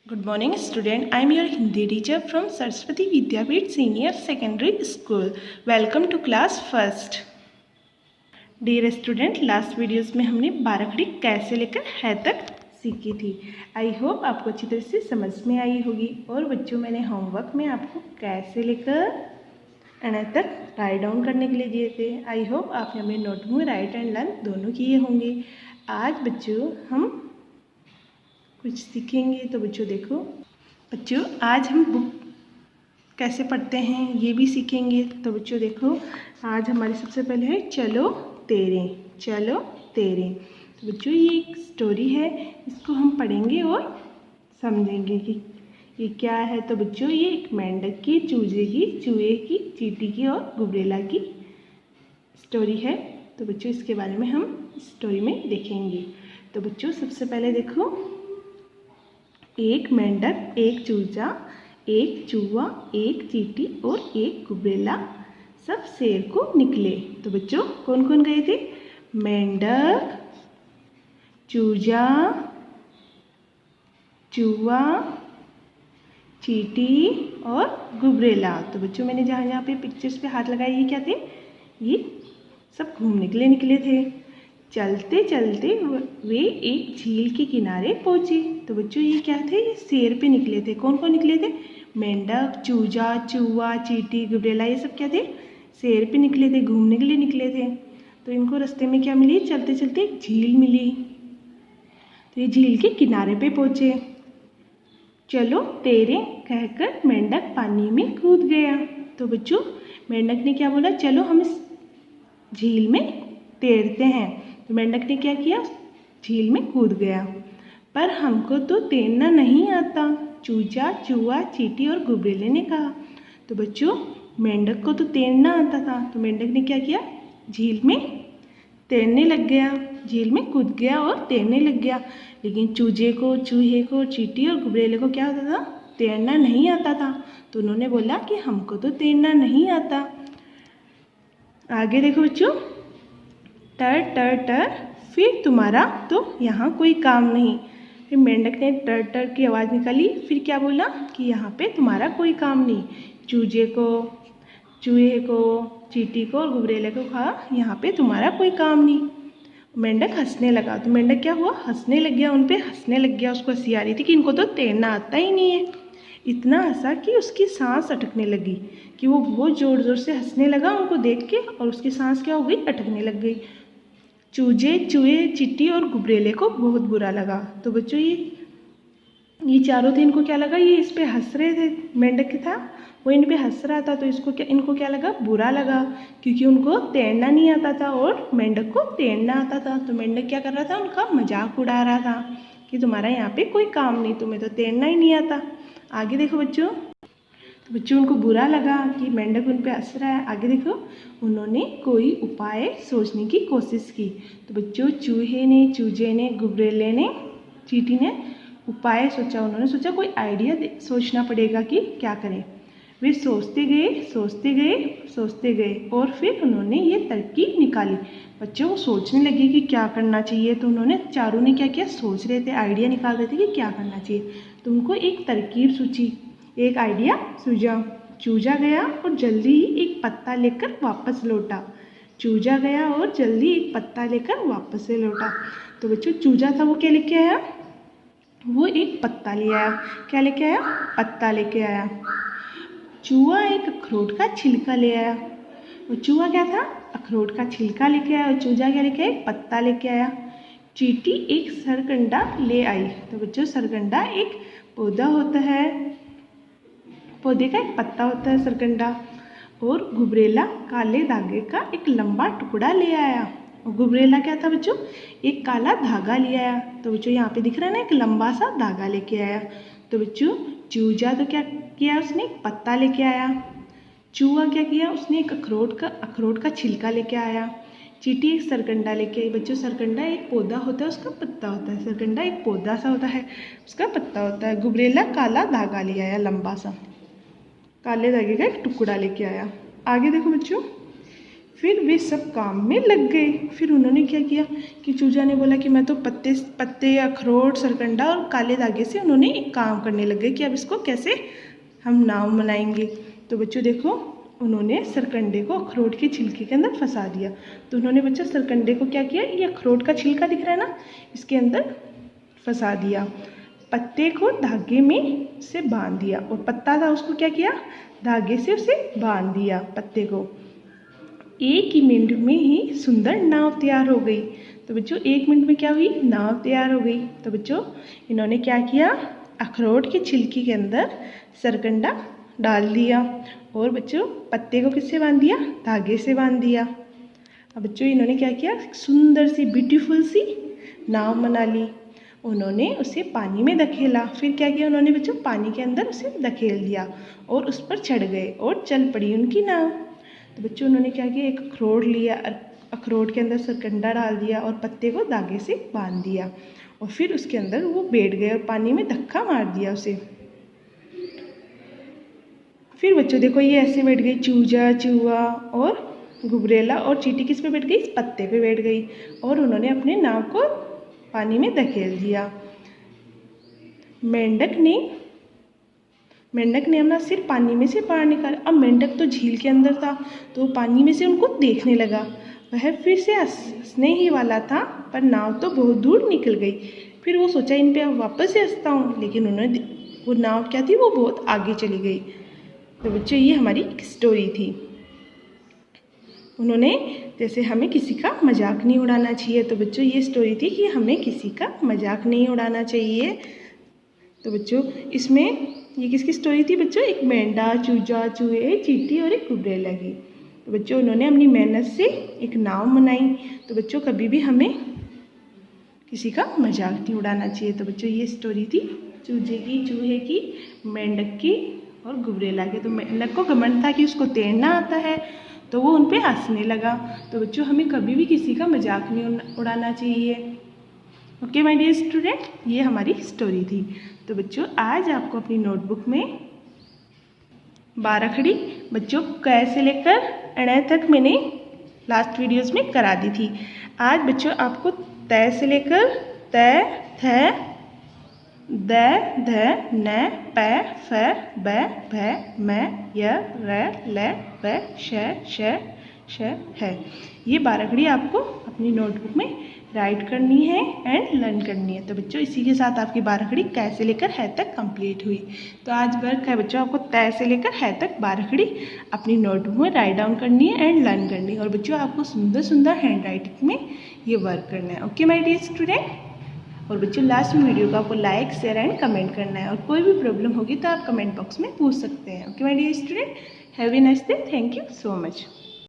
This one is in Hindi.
Good morning student. I am your Hindi teacher from Saraswati Vidyapeeth Senior Secondary School. Welcome to class first. Dear student, last videos में हमने 12 खड़ी कैसे लेकर है तक सीखी थी. आई होप आपको अच्छी तरह से समझ में आई होगी. और बच्चों, मैंने होमवर्क में आपको कैसे लेकर अण तक राइट डाउन करने के लिए दिए थे. आई होप आपने अपने नोटबुक में राइट एंड लर्न दोनों किए होंगे. आज बच्चों हम कुछ सीखेंगे. तो बच्चों देखो, बच्चों आज हम बुक कैसे पढ़ते हैं ये भी सीखेंगे. तो बच्चों देखो, आज हमारी सबसे पहले है चलो तेरे. चलो तेरे. तो बच्चों ये एक स्टोरी है, इसको हम पढ़ेंगे और समझेंगे कि ये क्या है. तो बच्चों ये एक मेंढक की, चूजे की, चूहे की, चींटी की और गुबरेला की स्टोरी है. तो बच्चों इसके बारे में हम स्टोरी में देखेंगे. तो बच्चों सबसे पहले देखो, एक मेंढक, एक चूजा, एक चूहा, एक चींटी और एक गुबरेला सब शेर को निकले. तो बच्चों कौन कौन गए थे? मेंढक, चूजा, चूहा, चींटी और गुबरेला. तो बच्चों मैंने जहाँ जहाँ पे पिक्चर्स पे हाथ लगाए, ये क्या थे? ये सब घूमने के लिए निकले थे. चलते चलते वे एक झील के किनारे पहुँचे. तो बच्चों ये क्या थे? ये सैर पे निकले थे. कौन कौन निकले थे? मेंढक, चूजा, चूहा, चींटी, गुबरेला, ये सब क्या थे? सैर पे निकले थे, घूमने के लिए निकले थे. तो इनको रास्ते में क्या मिली? चलते चलते एक झील मिली. तो ये झील के किनारे पे पहुँचे. चलो तेरे कहकर मेंढक पानी में कूद गया. तो बच्चों मेंढक ने क्या बोला? चलो हम इस झील में तैरते हैं. तो मेंढक ने क्या किया? झील में कूद गया. पर हमको तो तैरना नहीं आता, चूजा, चूहा, चींटी और गुबरेले ने कहा. तो बच्चों मेंढक को तो तैरना आता था, तो मेंढक ने क्या किया? झील में तैरने लग गया. झील में कूद गया और तैरने लग गया. लेकिन चूजे को, चूहे को, चींटी और गुबरेले को क्या होता था? तैरना नहीं आता था. तो उन्होंने बोला कि हमको तो तैरना नहीं आता. आगे देखो बच्चों, टर टर टर फिर तुम्हारा तो यहाँ कोई काम नहीं. फिर मेंढक ने टर टर की आवाज़ निकाली. फिर क्या बोला कि यहाँ पे तुम्हारा कोई काम नहीं. चूजे को, चूहे को, चींटी को और गुबरेले को कहा यहाँ पे तुम्हारा कोई काम नहीं. मेंढक हंसने लगा. तो मेंढक क्या हुआ? हंसने लग गया. उन पे हंसने लग गया. उसको हंसी आ रही थी कि इनको तो तैरना आता ही नहीं है. इतना हंसा कि उसकी सांस अटकने लगी, कि वो बहुत ज़ोर ज़ोर से हंसने लगा उनको देख के, और उसकी सांस क्या हो गई? अटकने लग गई. चूजे, चूहे, चींटी और गुबरेले को बहुत बुरा लगा. तो बच्चों ये चारों थे, इनको क्या लगा? ये इस पे हंस रहे थे. मेंढक था वो इन पे हंस रहा था. तो इनको क्या लगा? बुरा लगा, क्योंकि उनको तैरना नहीं आता था और मेंढक को तैरना आता था. तो मेंढक क्या कर रहा था? उनका मजाक उड़ा रहा था कि तुम्हारा यहाँ पे कोई काम नहीं, तुम्हें तो तैरना ही नहीं आता. आगे देखो बच्चों, तो बच्चों उनको बुरा लगा कि मेंढक उन पे हंस रहा है. आगे देखो, उन्होंने कोई उपाय सोचने की कोशिश की. तो बच्चों चूहे ने, चूजे ने, गुबरेले ने, चींटी ने उपाय सोचा. उन्होंने सोचा कोई आइडिया सोचना पड़ेगा कि क्या करें. वे सोचते गए, सोचते गए, सोचते गए और फिर उन्होंने ये तरकीब निकाली. बच्चों वो सोचने लगे कि क्या करना चाहिए. तो उन्होंने चारों ने क्या किया? सोच रहे थे, आइडिया निकाल रहे थे कि क्या करना चाहिए. तो उनको एक तरकीब सूझी, एक आइडिया सूझा. चूजा गया और जल्दी ही एक पत्ता लेकर वापस लौटा. चूजा गया और जल्दी एक पत्ता लेकर वापस से लौटा. तो बच्चों चूजा था, वो क्या लेके आया? वो एक पत्ता ले आया. क्या लेके आया? पत्ता लेके आया. चूहा एक अखरोट का छिलका ले आया. और चूहा क्या था? अखरोट का छिलका लेके आया. और चूजा क्या लेके आया? एक पत्ता लेके आया. चींटी एक सरकंडा ले आई. तो बच्चों सरकंडा एक पौधा होता है, पौधे का एक पत्ता होता है सरकंडा. और गुबरेला काले धागे का एक लंबा टुकड़ा ले आया. और गुबरेला क्या था बच्चों? एक काला धागा ले आया. तो बच्चों यहाँ पे दिख रहा है ना, एक लंबा सा धागा लेके आया. तो बच्चों चूजा तो क्या किया? उसने एक पत्ता लेके आया. चूहा क्या किया? उसने एक अखरोट का छिलका लेके आया. चींटी एक सरकंडा लेके आई. बच्चों सरकंडा एक पौधा होता है, उसका पत्ता होता है. सरकंडा एक पौधा सा होता है, उसका पत्ता होता है. गुबरेला काला धागा ले आया, लंबा सा काले धागे का एक टुकड़ा लेके आया. आगे देखो बच्चों, फिर वे सब काम में लग गए। फिर उन्होंने क्या किया कि चूजा ने बोला कि मैं तो पत्ते अखरोट सरकंडा और काले धागे से उन्होंने एक काम करने लग गए कि अब इसको कैसे हम नाव बनाएंगे। तो बच्चों देखो, उन्होंने सरकंडे को अखरोट के छिलके के अंदर फंसा दिया। तो उन्होंने बच्चा सरकंडे को क्या किया, ये अखरोट का छिलका दिख रहा है ना, इसके अंदर फंसा दिया। पत्ते को धागे में से बांध दिया और पत्ता था उसको क्या किया, धागे से उसे बांध दिया पत्ते को। एक ही मिनट में ही सुंदर नाव तैयार हो गई। तो बच्चों 1 मिनट में क्या हुई, नाव तैयार हो गई। तो बच्चों इन्होंने क्या किया, अखरोट के छिलके के अंदर सरकंडा डाल दिया और बच्चों पत्ते को किससे बांध दिया, धागे से बांध दिया। अब बच्चों इन्होंने क्या किया, सुंदर सी ब्यूटीफुल सी नाव बना ली। उन्होंने उसे पानी में धकेला। फिर क्या किया उन्होंने बच्चों, पानी के अंदर उसे धकेल दिया और उस पर चढ़ गए और चल पड़ी उनकी नाव। तो बच्चों उन्होंने क्या किया, एक अखरोट लिया, अखरोट के अंदर सरकंडा डाल दिया और पत्ते को धागे से बांध दिया और फिर उसके अंदर वो बैठ गए और पानी में धक्का मार दिया उसे। फिर बच्चों देखो ये ऐसे बैठ गई, चूजा, चूहा और गुबरेला और चींटी किस पे बैठ गई, इस पत्ते पे बैठ गई और उन्होंने अपने नाव को पानी में धकेल दिया। मेंढक ने अपना सिर पानी में से बाहर निकाला। अब मेंढक तो झील के अंदर था तो पानी में से उनको देखने लगा। वह फिर से हंसने ही वाला था पर नाव तो बहुत दूर निकल गई। फिर वो सोचा इन पे अब वापस से हंसता हूँ, लेकिन उन्होंने वो नाव क्या थी, वो बहुत आगे चली गई। तो बच्चों ये हमारी एक स्टोरी थी। उन्होंने जैसे हमें किसी का मजाक नहीं उड़ाना चाहिए। तो बच्चों ये स्टोरी थी कि हमें किसी का मजाक नहीं उड़ाना चाहिए। तो बच्चों इसमें ये किसकी स्टोरी थी बच्चों, एक मेंढा, चूजा, चूहे, चींटी और एक गुबरेला की। तो बच्चों उन्होंने अपनी मेहनत से एक नाव बनाई। तो बच्चों कभी भी हमें किसी का मजाक नहीं उड़ाना चाहिए। तो बच्चों ये स्टोरी थी चूजे की, चूहे की, मेंढक की और गुबरेला की। तो मेंढक को घमंड था कि उसको तैरना आता है तो वो उन पे हंसने लगा। तो बच्चों हमें कभी भी किसी का मजाक नहीं उड़ाना चाहिए। ओके माय डियर स्टूडेंट, ये हमारी स्टोरी थी। तो बच्चों आज आपको अपनी नोटबुक में बाराखड़ी बच्चों क से लेकर ण तक मैंने लास्ट वीडियोस में करा दी थी। आज बच्चों आपको त से लेकर त, थ, द, ध, न, प, फ, ब, भ, म, य, र, ल, व, श, है। ये बाराखड़ी आपको अपनी नोटबुक में राइट करनी है एंड लर्न करनी है। तो बच्चों इसी के साथ आपकी बाराखड़ी क से लेकर है तक कंप्लीट हुई। तो आज वर्क है बच्चों आपको त से लेकर है तक बाराखड़ी अपनी नोटबुक में राइट डाउन करनी है एंड लर्न करनी है। और बच्चों आपको सुंदर सुंदर हैंड राइटिंग में ये वर्क करना है। Okay my dear student. और बच्चों लास्ट में वीडियो को आपको लाइक, शेयर एंड कमेंट करना है और कोई भी प्रॉब्लम होगी तो आप कमेंट बॉक्स में पूछ सकते हैं। Okay my dear student, have a nice day, thank you so much.